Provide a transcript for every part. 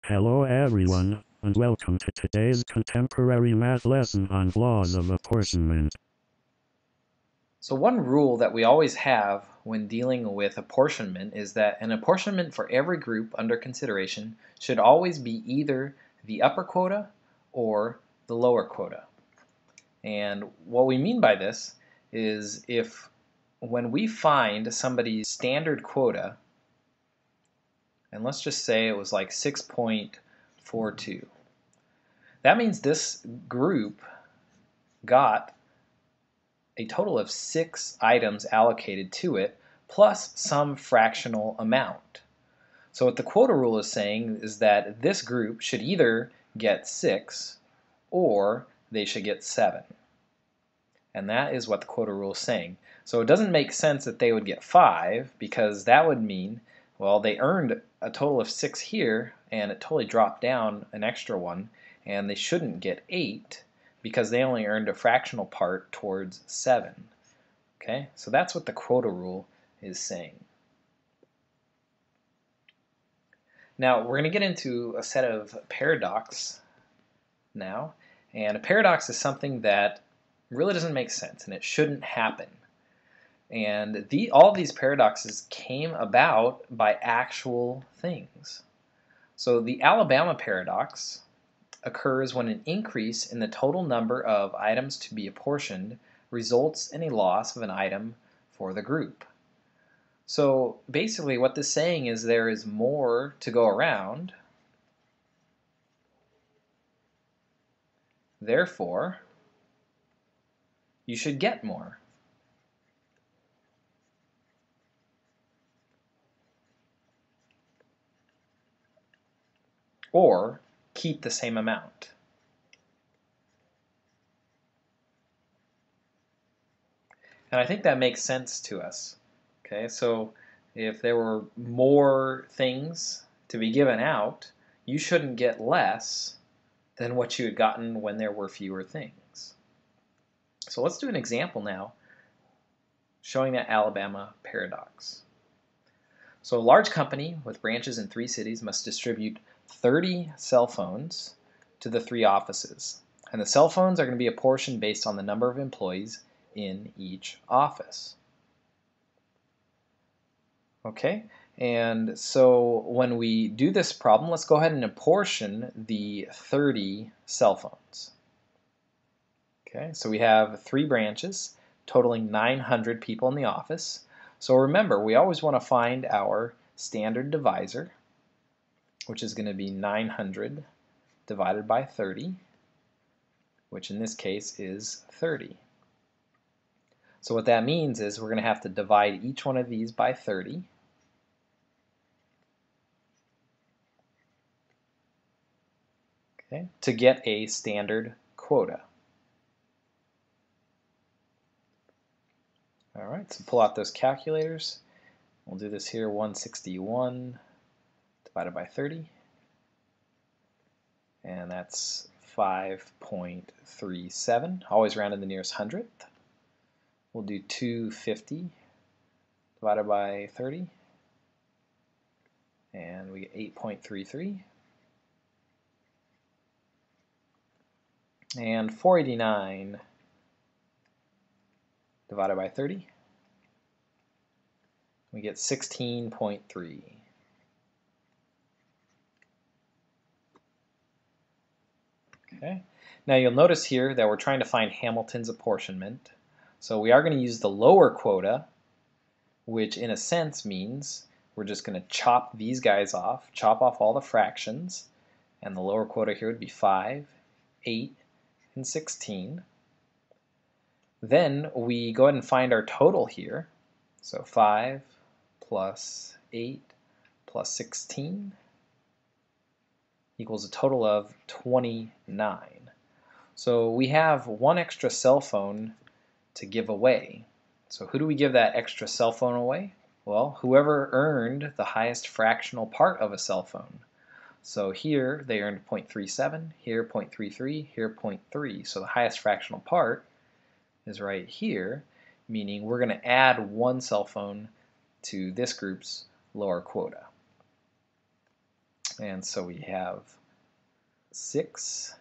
Hello everyone, and welcome to today's contemporary math lesson on laws of apportionment. So one rule that we always have when dealing with apportionment is that an apportionment for every group under consideration should always be either the upper quota or the lower quota. And what we mean by this is if when we find somebody's standard quota, and let's just say it was like 6.42, that means this group got a total of 6 items allocated to it, plus some fractional amount. So what the quota rule is saying is that this group should either get 6 or they should get 7. And that is what the quota rule is saying. So it doesn't make sense that they would get 5, because that would mean, well, they earned a total of 6 here and it totally dropped down an extra one, and they shouldn't get 8 because they only earned a fractional part towards 7. Okay, so that's what the quota rule is saying. Now we're going to get into a set of paradox now, and a paradox is something that really doesn't make sense and it shouldn't happen. And all these paradoxes came about by actual things. So the Alabama paradox occurs when an increase in the total number of items to be apportioned results in a loss of an item for the group. So basically what this is saying is there is more to go around, therefore you should get more. Or keep the same amount. And I think that makes sense to us. Okay, so if there were more things to be given out, you shouldn't get less than what you had gotten when there were fewer things. So let's do an example now showing that Alabama paradox. So a large company with branches in 3 cities must distribute 30 cell phones to the 3 offices. And the cell phones are going to be apportioned based on the number of employees in each office. Okay, and so when we do this problem, let's go ahead and apportion the 30 cell phones. Okay, so we have 3 branches totaling 900 people in the office. So remember, we always want to find our standard divisor, which is going to be 900 divided by 30, which in this case is 30. So what that means is we're going to have to divide each one of these by 30. Okay, to get a standard quota. All right, so pull out those calculators. We'll do this here, 161 divided by 30, and that's 5.37, always round to the nearest hundredth. We'll do 250 divided by 30, and we get 8.33. And 489 divided by 30, we get 16.3. Okay. Now you'll notice here that we're trying to find Hamilton's apportionment. So we are going to use the lower quota, which in a sense means we're just going to chop these guys off, chop off all the fractions, and the lower quota here would be 5, 8, and 16. Then we go ahead and find our total here. So 5 plus 8 plus 16 equals a total of 29. So we have one extra cell phone to give away. So who do we give that extra cell phone away? Well, whoever earned the highest fractional part of a cell phone. So here they earned 0.37, here 0.33, here 0.3. So the highest fractional part is right here, meaning we're going to add one cell phone to this group's lower quota. And so we have 6,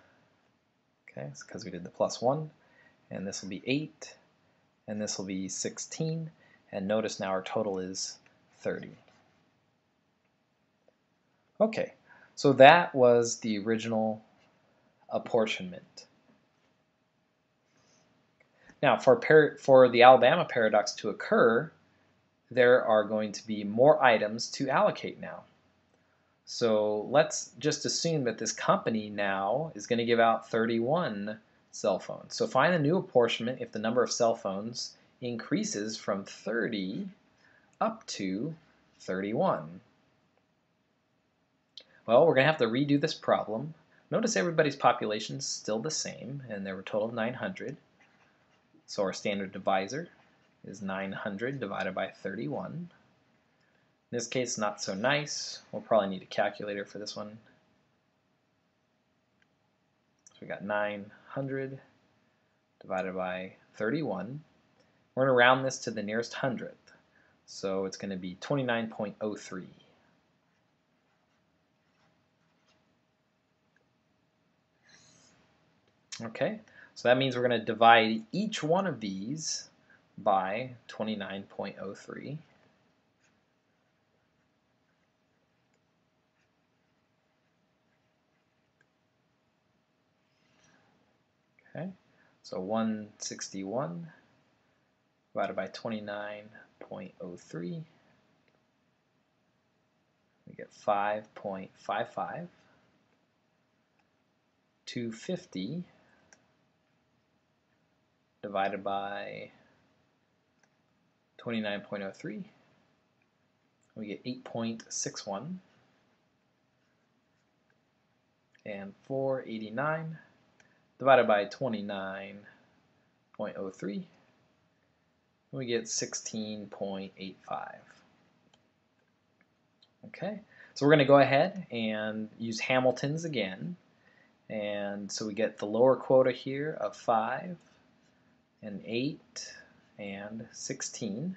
okay, it's because we did the plus 1, and this will be 8, and this will be 16, and notice now our total is 30. Okay, so that was the original apportionment. Now, for the Alabama paradox to occur, there are going to be more items to allocate now. So let's just assume that this company now is going to give out 31 cell phones. So find the new apportionment if the number of cell phones increases from 30 up to 31. Well, we're going to have to redo this problem. Notice everybody's population is still the same, and there were a total of 900. So our standard divisor is 900 divided by 31. In this case, not so nice. We'll probably need a calculator for this one. So we got 900 divided by 31. We're going to round this to the nearest hundredth. So it's going to be 29.03. Okay, so that means we're going to divide each one of these by 29.03. Okay, so 161 divided by 29.03. We get 5.55. 250 divided by 29.03, we get 8.61, and 489 divided by 29.03, we get 16.85. Okay, so we're going to go ahead and use Hamilton's again, and so we get the lower quota here of 5 and 8 and 16,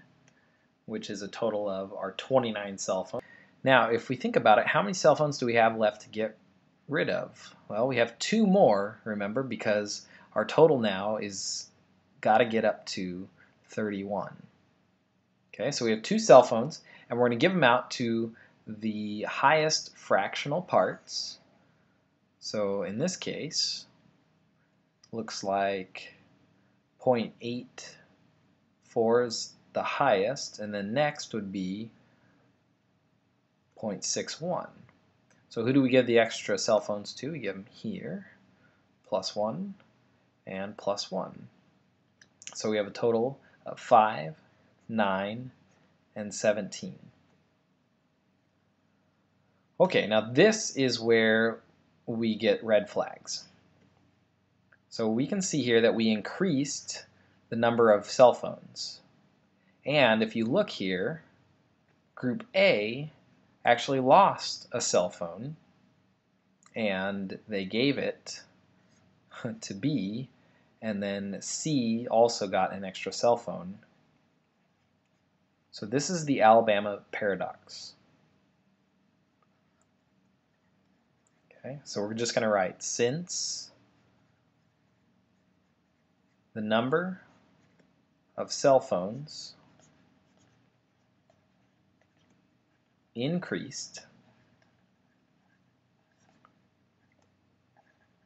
which is a total of our 29 cell phones. Now, if we think about it, how many cell phones do we have left to get rid of? Well, we have 2 more, remember, because our total now is got to get up to 31. Okay, so we have 2 cell phones, and we're going to give them out to the highest fractional parts. So in this case, looks like 0.84 is the highest, and then next would be 0.61. So who do we give the extra cell phones to? We give them here, +1 and +1. So we have a total of 5, 9, and 17. Okay, now this is where we get red flags. So we can see here that we increased the number of cell phones. And if you look here, group A actually lost a cell phone, and they gave it to B, and then C also got an extra cell phone. So this is the Alabama paradox. Okay, so we're just going to write since the number of cell phones increased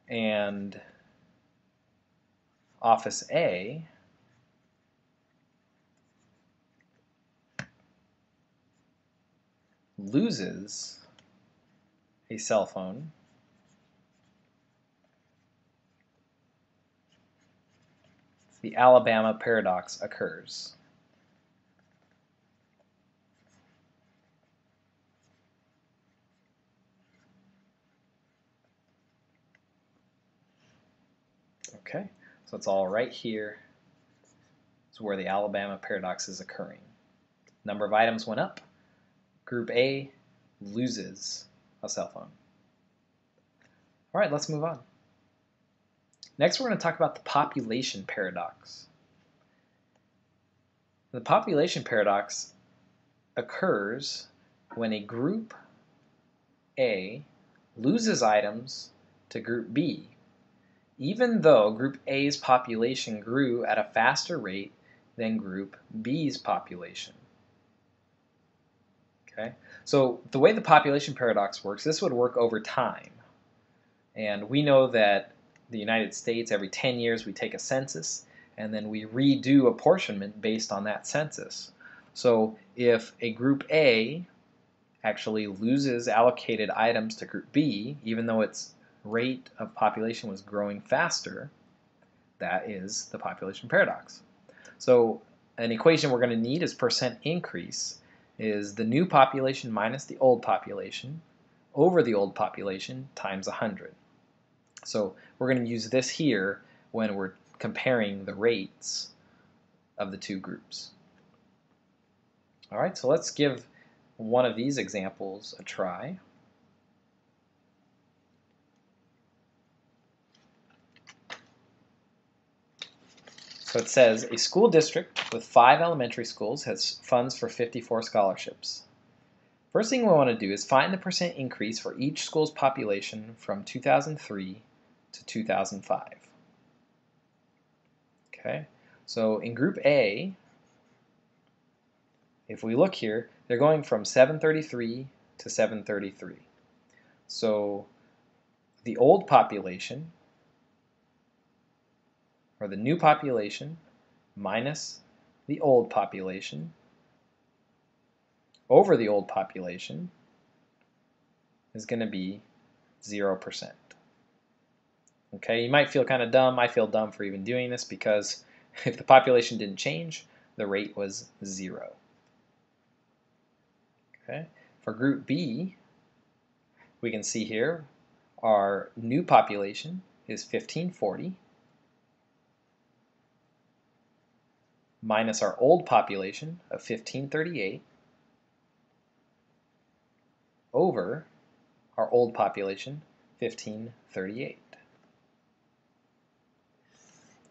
and Office A loses a cell phone, the Alabama paradox occurs. Okay, so it's all right here. It's where the Alabama paradox is occurring. Number of items went up. Group A loses a cell phone. All right, let's move on. Next, we're going to talk about the population paradox. The population paradox occurs when a group A loses items to Group B, even though Group A's population grew at a faster rate than Group B's population. Okay, so the way the population paradox works, this would work over time. And we know that the United States, every 10 years we take a census, and then we redo apportionment based on that census. So if a Group A actually loses allocated items to Group B, even though its rate of population was growing faster, that is the population paradox. So an equation we're going to need is percent increase is the new population minus the old population over the old population times 100. So we're going to use this here when we're comparing the rates of the two groups. All right, so let's give one of these examples a try. So it says, a school district with 5 elementary schools has funds for 54 scholarships. First thing we want to do is find the percent increase for each school's population from 2003 to 2005. Okay, so in Group A, if we look here, they're going from 733 to 733. So the old population, or the new population, minus the old population over the old population is going to be 0%. Okay, you might feel kind of dumb. I feel dumb for even doing this because if the population didn't change, the rate was 0. Okay, for Group B, we can see here our new population is 1540 minus our old population of 1538 over our old population 1538.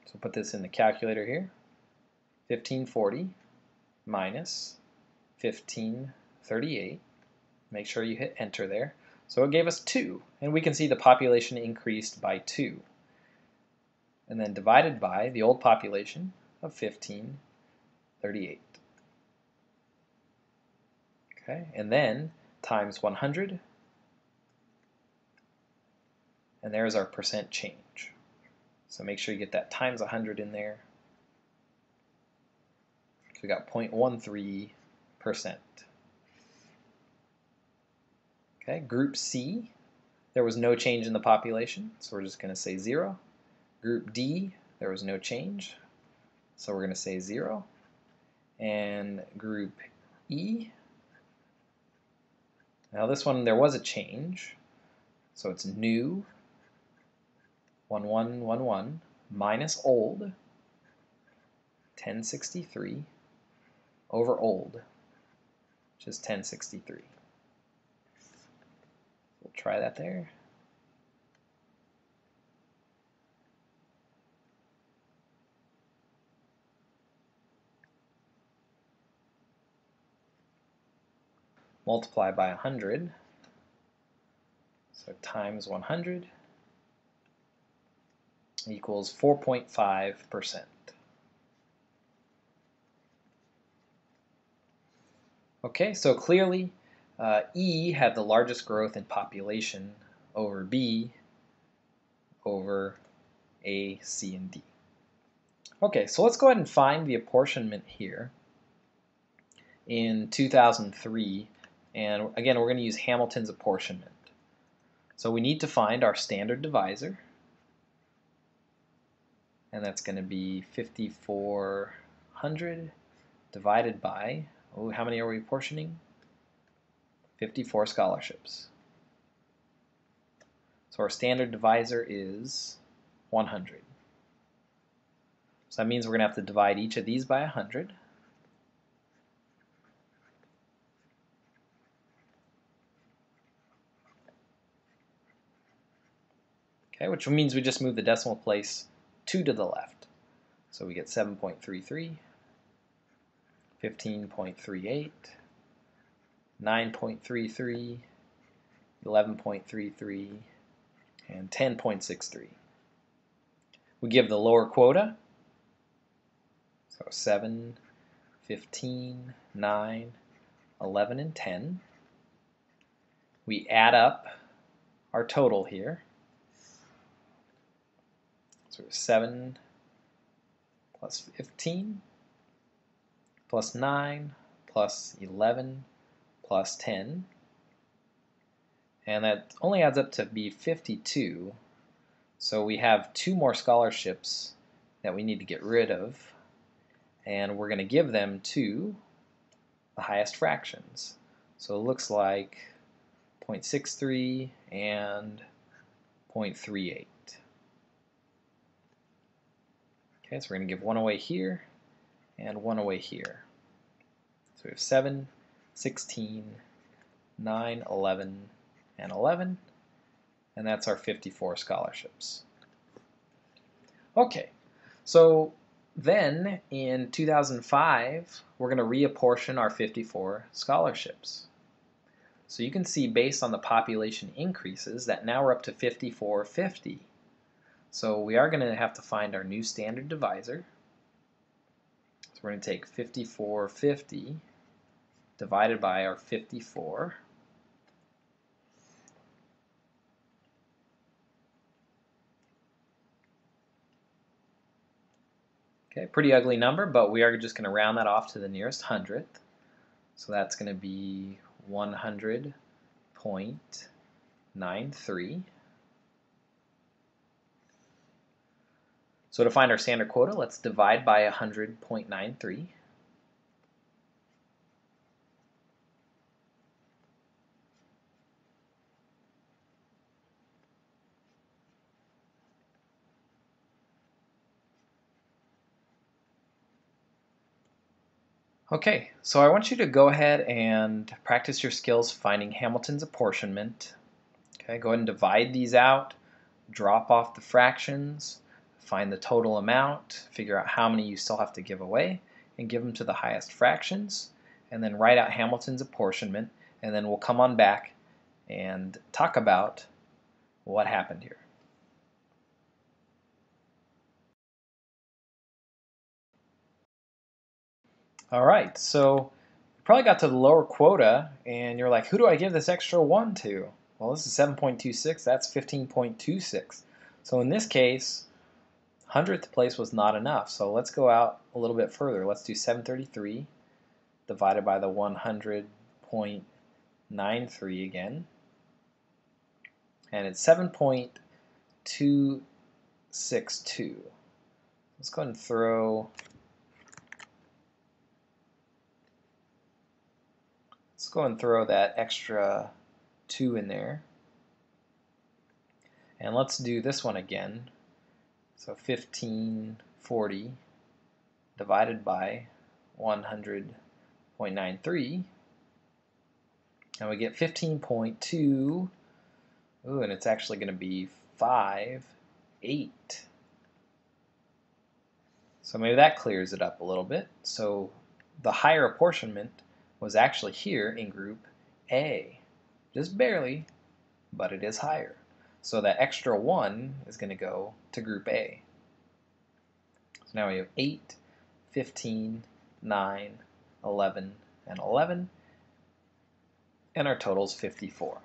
So put this in the calculator here. 1540 minus 1538. Make sure you hit enter there. So it gave us 2, and we can see the population increased by 2. And then divided by the old population of 1538. Okay, and then times 100, and there's our percent change. So make sure you get that times 100 in there. So we got 0.13%. Okay, Group C, there was no change in the population, so we're just going to say 0. Group D, there was no change, so we're going to say 0. And Group E, now this one there was a change, so it's new 1111 minus old 1063 over old, which is 1063. We'll try that there. Multiply by 100, so times 100 equals 4.5%. Okay, so clearly E had the largest growth in population over B over A, C, and D. Okay, so let's go ahead and find the apportionment here in 2003. And again, we're going to use Hamilton's apportionment. So we need to find our standard divisor. And that's going to be 5,400 divided by, oh, how many are we apportioning? 54 scholarships. So our standard divisor is 100. So that means we're going to have to divide each of these by 100. Okay, which means we just move the decimal place 2 to the left. So we get 7.33, 15.38, 9.33, 11.33, and 10.63. We give the lower quota, so 7, 15, 9, 11, and 10. We add up our total here. So 7 plus 15 plus 9 plus 11 plus 10. And that only adds up to be 52. So we have 2 more scholarships that we need to get rid of. And we're going to give them to the highest fractions. So it looks like 0.63 and 0.38. Okay, so we're going to give 1 away here and 1 away here. So we have 7, 16, 9, 11, and 11, and that's our 54 scholarships. Okay, so then in 2005, we're going to reapportion our 54 scholarships. So you can see based on the population increases that now we're up to 5450. So we are going to have to find our new standard divisor. So we're going to take 5450 divided by our 54. Okay, pretty ugly number, but we are just going to round that off to the nearest hundredth. So that's going to be 100.93. So to find our standard quota, let's divide by 100.93. Okay, so I want you to go ahead and practice your skills finding Hamilton's apportionment. Okay, go ahead and divide these out, drop off the fractions, find the total amount, figure out how many you still have to give away, and give them to the highest fractions, and then write out Hamilton's apportionment, and then we'll come on back and talk about what happened here. Alright, so you probably got to the lower quota, and you're like, who do I give this extra 1 to? Well, this is 7.26, that's 15.26. So in this case, 100th place was not enough, so let's go out a little bit further. Let's do 733 divided by the 100.93 again. And it's 7.262. Let's go ahead and throw that extra 2 in there. And let's do this one again. So 1540 divided by 100.93, and we get 15.2. Ooh, and it's actually going to be 58. So maybe that clears it up a little bit. So the higher apportionment was actually here in group A. Just barely, but it is higher. So that extra 1 is going to go to group A. So now we have 8, 15, 9, 11, and 11, and our total is 54.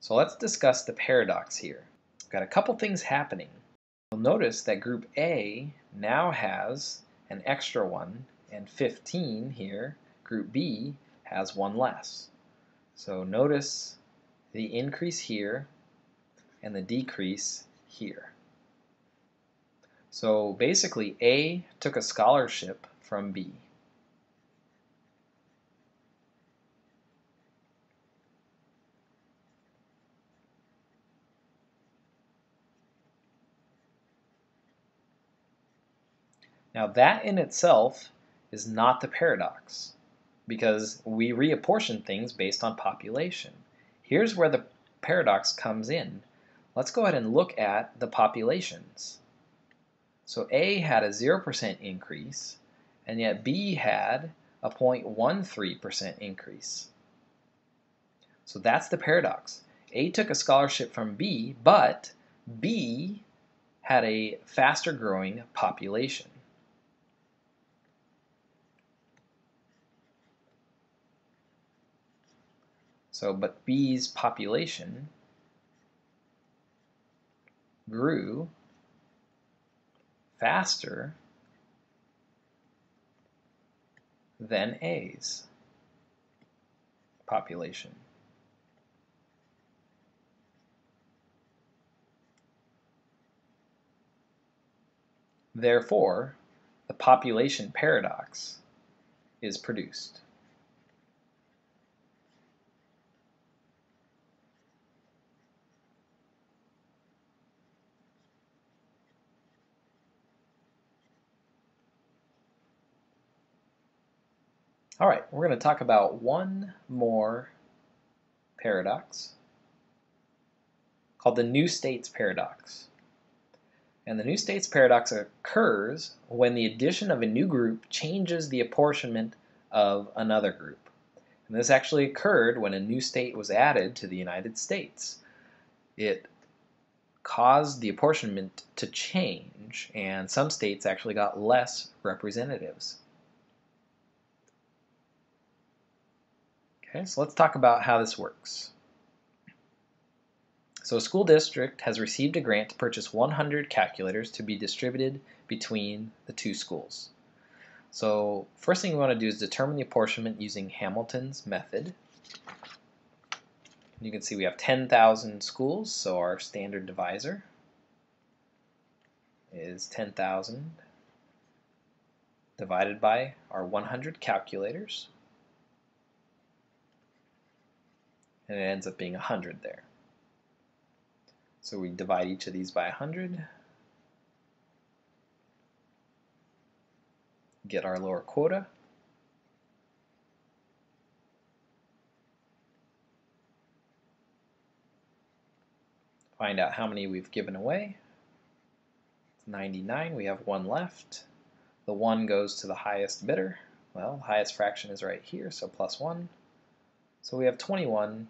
So let's discuss the paradox here. We've got a couple things happening. You'll notice that group A now has an extra 1, and 15 here. Group B has 1 less. So notice the increase here and the decrease here. So basically A took a scholarship from B. Now that in itself is not the paradox, because we reapportion things based on population. Here's where the paradox comes in. Let's go ahead and look at the populations. So A had a 0% increase, and yet B had a 0.13% increase. So that's the paradox. A took a scholarship from B, but B had a faster growing population. So, but B's population grew faster than A's population. Therefore, the population paradox is produced. All right, we're going to talk about one more paradox called the new states paradox. And the new states paradox occurs when the addition of a new group changes the apportionment of another group. And this actually occurred when a new state was added to the United States. It caused the apportionment to change, and some states actually got less representatives. Okay, so let's talk about how this works. So a school district has received a grant to purchase 100 calculators to be distributed between the two schools. So first thing we want to do is determine the apportionment using Hamilton's method. You can see we have 10,000 schools, so our standard divisor is 10,000 divided by our 100 calculators, and it ends up being 100 there. So we divide each of these by 100, get our lower quota, find out how many we've given away. It's 99, we have one left. The 1 goes to the highest bidder. Well, the highest fraction is right here, so plus 1. So we have 21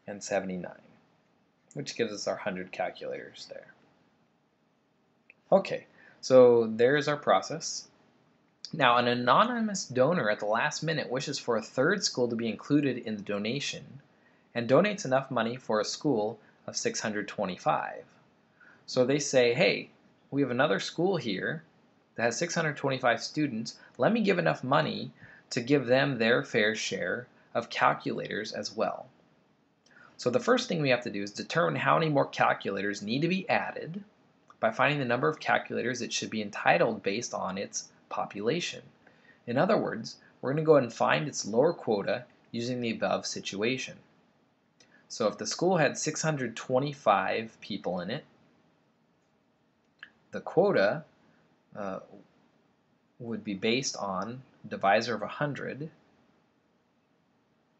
and 79, which gives us our 100 calculators there. Okay, so there's our process. Now, an anonymous donor at the last minute wishes for a third school to be included in the donation and donates enough money for a school of 625. So they say, hey, we have another school here that has 625 students. Let me give enough money to give them their fair share of calculators as well. So the first thing we have to do is determine how many more calculators need to be added by finding the number of calculators it should be entitled based on its population. In other words, we're going to go ahead and find its lower quota using the above situation. So if the school had 625 people in it, the quota would be based on divisor of 100,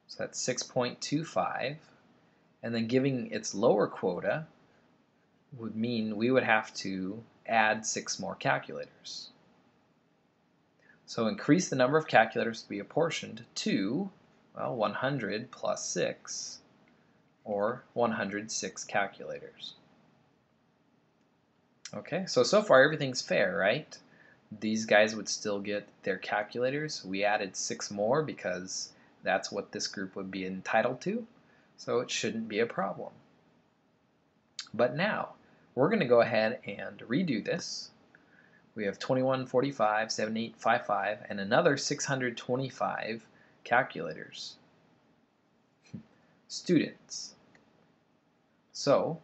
so that's 6.25, and then giving its lower quota would mean we would have to add 6 more calculators. So increase the number of calculators to be apportioned to, well, 100 plus 6, or 106 calculators. Okay, so far everything's fair, right? These guys would still get their calculators. We added 6 more because that's what this group would be entitled to, so it shouldn't be a problem. But now, we're going to go ahead and redo this. We have 2145, 7855, and another 625 calculators. Students. So,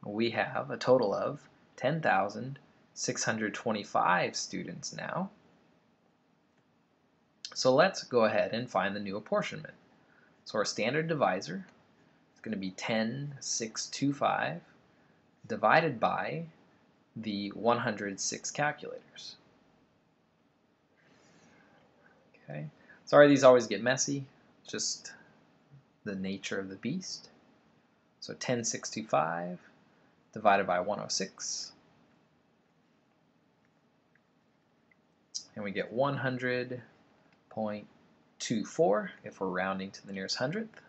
we have a total of 10,625 students now. So let's go ahead and find the new apportionment. So our standard divisor is going to be 10,625 divided by the 106 calculators. Okay. Sorry these always get messy, just the nature of the beast. So 10,625 divided by 106, and we get 100.24 if we're rounding to the nearest hundredth.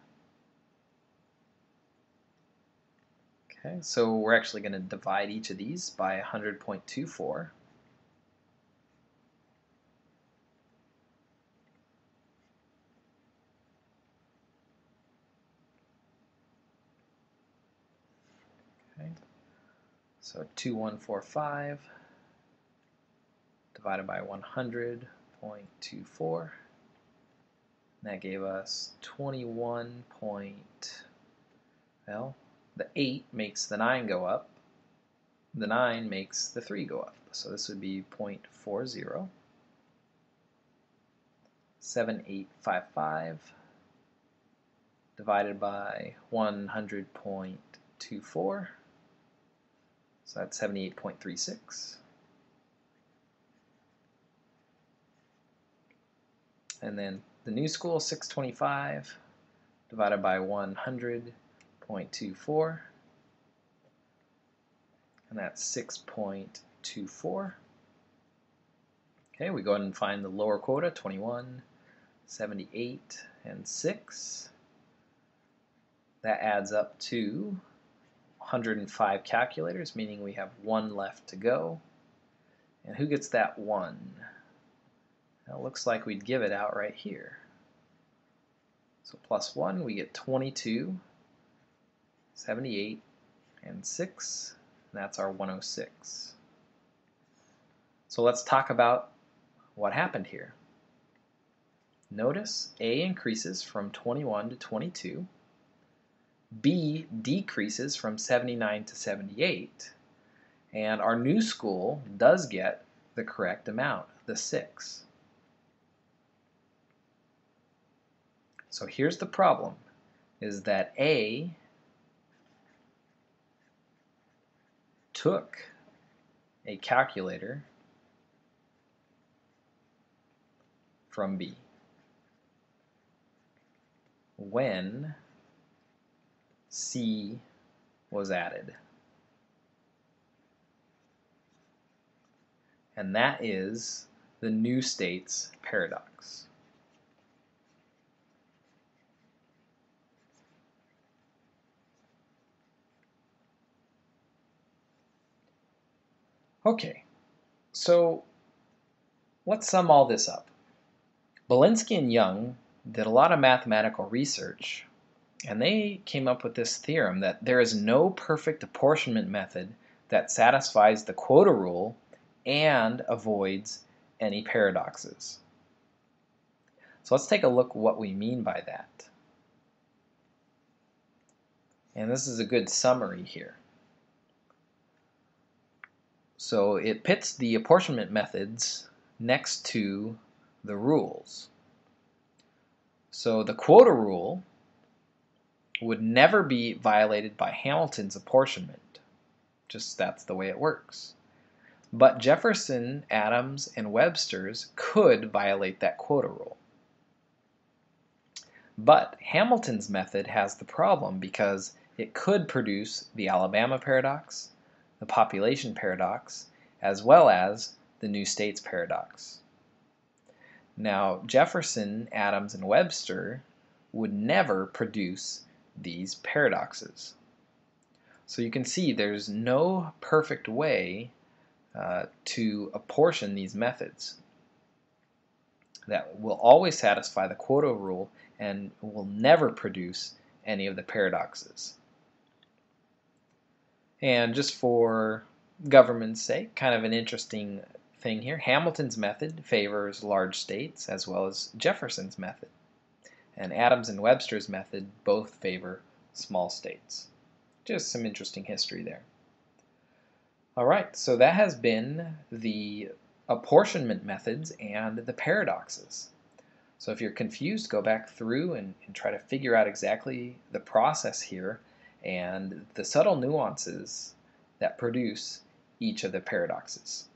Okay, so we're actually going to divide each of these by 100.24. Okay, so 2145 divided by 100.24. That gave us 21 point, well, the 8 makes the 9 go up. The 9 makes the 3 go up. So this would be 0.40. 7855 divided by 100.24. So that's 78.36. And then the new school, 625 divided by 100.24. And that's 6.24. Okay, we go ahead and find the lower quota, 21, 78, and 6. That adds up to 105 calculators, meaning we have 1 left to go. And who gets that 1? Now it looks like we'd give it out right here. So plus 1, we get 22, 78, and 6. And that's our 106. So let's talk about what happened here. Notice A increases from 21 to 22. B decreases from 79 to 78. And our new school does get the correct amount, the 6. So here's the problem, is that A took a calculator from B when C was added. And that is the new states paradox. Okay, so let's sum all this up. Belinsky and Young did a lot of mathematical research, and they came up with this theorem that there is no perfect apportionment method that satisfies the quota rule and avoids any paradoxes. So let's take a look at what we mean by that. And this is a good summary here. So it pits the apportionment methods next to the rules. So the quota rule would never be violated by Hamilton's apportionment. Just that's the way it works. But Jefferson, Adams, and Webster's could violate that quota rule. But Hamilton's method has the problem because it could produce the Alabama paradox, the population paradox, as well as the new states paradox. Now, Jefferson, Adams, and Webster would never produce these paradoxes. So you can see there's no perfect way to apportion these methods that will always satisfy the quota rule and will never produce any of the paradoxes. And just for government's sake, kind of an interesting thing here, Hamilton's method favors large states as well as Jefferson's method. And Adams and Webster's method both favor small states. Just some interesting history there. Alright, so that has been the apportionment methods and the paradoxes. So if you're confused, go back through and try to figure out exactly the process here and the subtle nuances that produce each of the paradoxes.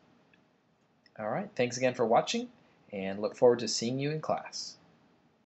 Alright, thanks again for watching and look forward to seeing you in class.